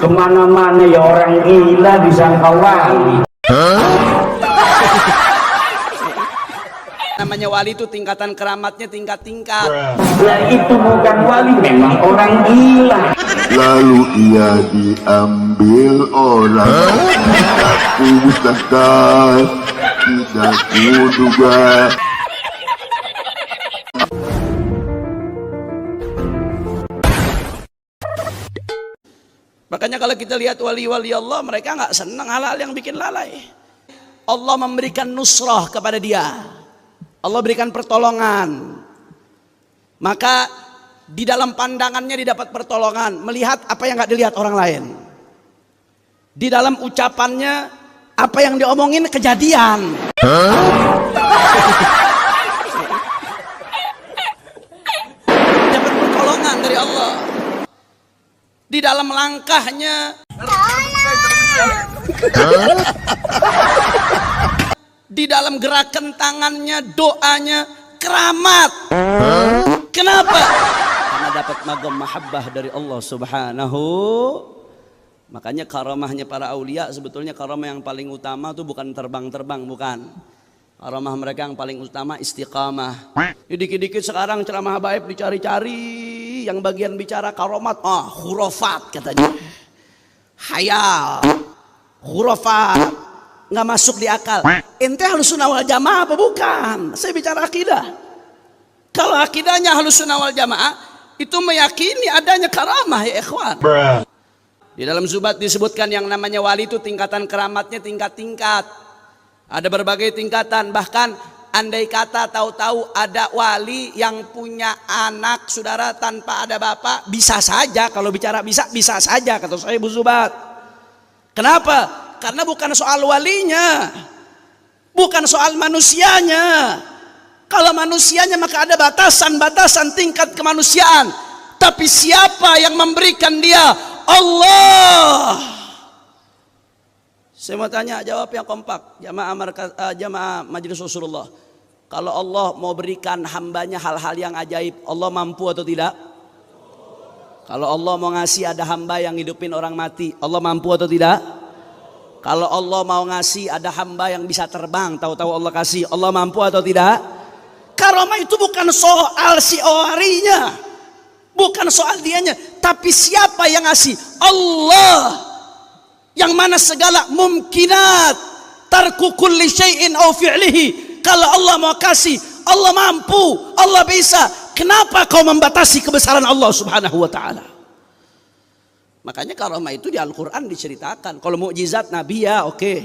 Kemana-mana ya orang gila disangka wali. Namanya wali itu tingkatan keramatnya tingkat-tingkat. Lah itu bukan wali, memang orang gila. Lalu ia diambil orang. Aku mustahil, tidak kuduga. Makanya kalau kita lihat wali-wali Allah, mereka nggak senang hal-hal yang bikin lalai. Allah memberikan nusrah kepada dia, Allah berikan pertolongan. Maka di dalam pandangannya didapat pertolongan, melihat apa yang nggak dilihat orang lain. Di dalam ucapannya, apa yang diomongin kejadian. Dapat pertolongan dari Allah. Di dalam langkahnya, di dalam gerakan tangannya, doanya, keramat. Kenapa? Karena dapat magam mahabbah dari Allah Subhanahu. Makanya karamahnya para aulia, sebetulnya karamah yang paling utama itu bukan terbang-terbang, bukan. Karamah mereka yang paling utama istiqamah. Dikit-dikit sekarang ceramah habaib dicari-cari, yang bagian bicara karomat, khurafat katanya, hayal, khurafat, nggak masuk di akal. Ente Ahlussunnah wal Jamaah apa bukan? Saya bicara akidah. Kalau akidahnya Ahlussunnah wal Jamaah itu meyakini adanya karamah, ya ikhwan. Di dalam Zubat disebutkan yang namanya wali itu tingkatan keramatnya tingkat-tingkat. Ada berbagai tingkatan, bahkan andai kata tahu-tahu ada wali yang punya anak saudara tanpa ada bapak, bisa saja. Kalau bicara bisa saja, kata saya Bu Zubat. Kenapa? Karena bukan soal walinya, bukan soal manusianya. Kalau manusianya maka ada batasan-batasan tingkat kemanusiaan. Tapi siapa yang memberikan dia? Allah. Saya mau tanya, jawab yang kompak, jamaah Majelis Rasulullah. Kalau Allah mau berikan hambanya hal-hal yang ajaib, Allah mampu atau tidak? Kalau Allah mau ngasih ada hamba yang hidupin orang mati, Allah mampu atau tidak? Kalau Allah mau ngasih ada hamba yang bisa terbang, tahu-tahu Allah kasih, Allah mampu atau tidak? Karamah itu bukan soal si walinya, bukan soal dianya, tapi siapa yang ngasih? Allah. Yang mana segala mungkinat, tarku kulli syai'in au fi'lihi. Kalau Allah mau kasih, Allah mampu, Allah bisa. Kenapa kau membatasi kebesaran Allah Subhanahu wa ta'ala? Makanya karamah itu di Al-Quran diceritakan. Kalau mukjizat Nabi ya oke.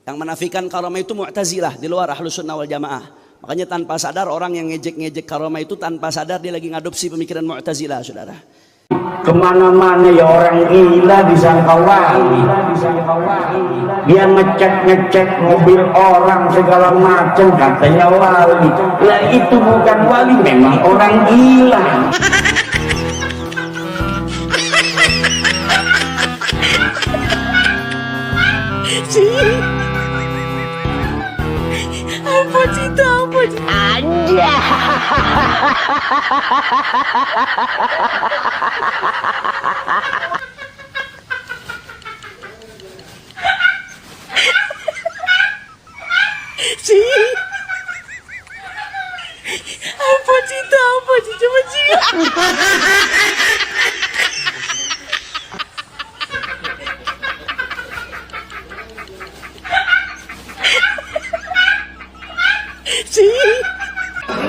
Yang menafikan karamah itu Mu'tazilah, di luar Ahlussunnah wal Jamaah. Makanya tanpa sadar orang yang ngejek-ngejek karamah itu tanpa sadar dia lagi ngadopsi pemikiran Mu'tazilah, saudara. Kemana-mana ya orang gila disangka wali. Dia ngecek mobil orang segala macam, katanya wali. Lah itu bukan wali, memang orang gila. Apa cita? Aja. Apa cita? Coba cita.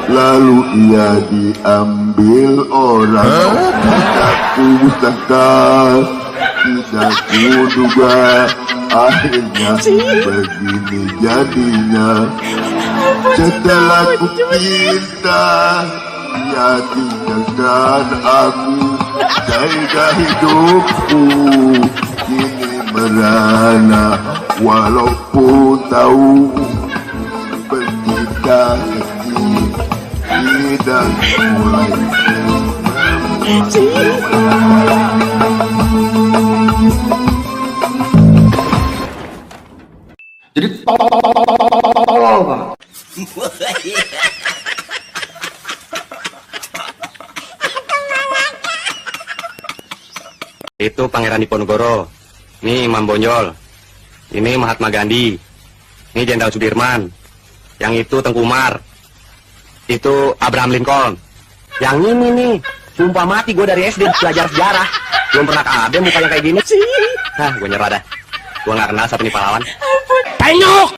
Lalu ia diambil orang. Aku mustahil, tidak kuduga. Akhirnya begini jadinya. Setelah ku pinta, ia tinggalkan aku. Jaga hidupku kini merana, walaupun tahu bertindak dan mulai. Jadi tolol Pak. Itu Pangeran Sultan Diponegoro. Ini Imam Bonjol. Ini Mahatma Gandhi. Ini Jenderal Sudirman. Yang itu Tengku Umar. Itu Abraham Lincoln. Yang ini nih, sumpah mati gue dari SD belajar sejarah. Belum pernah ada mukanya kayak gini sih. Hah, gue nyerah dah. Gue gak kenal siapa nih pahlawan. Penyok!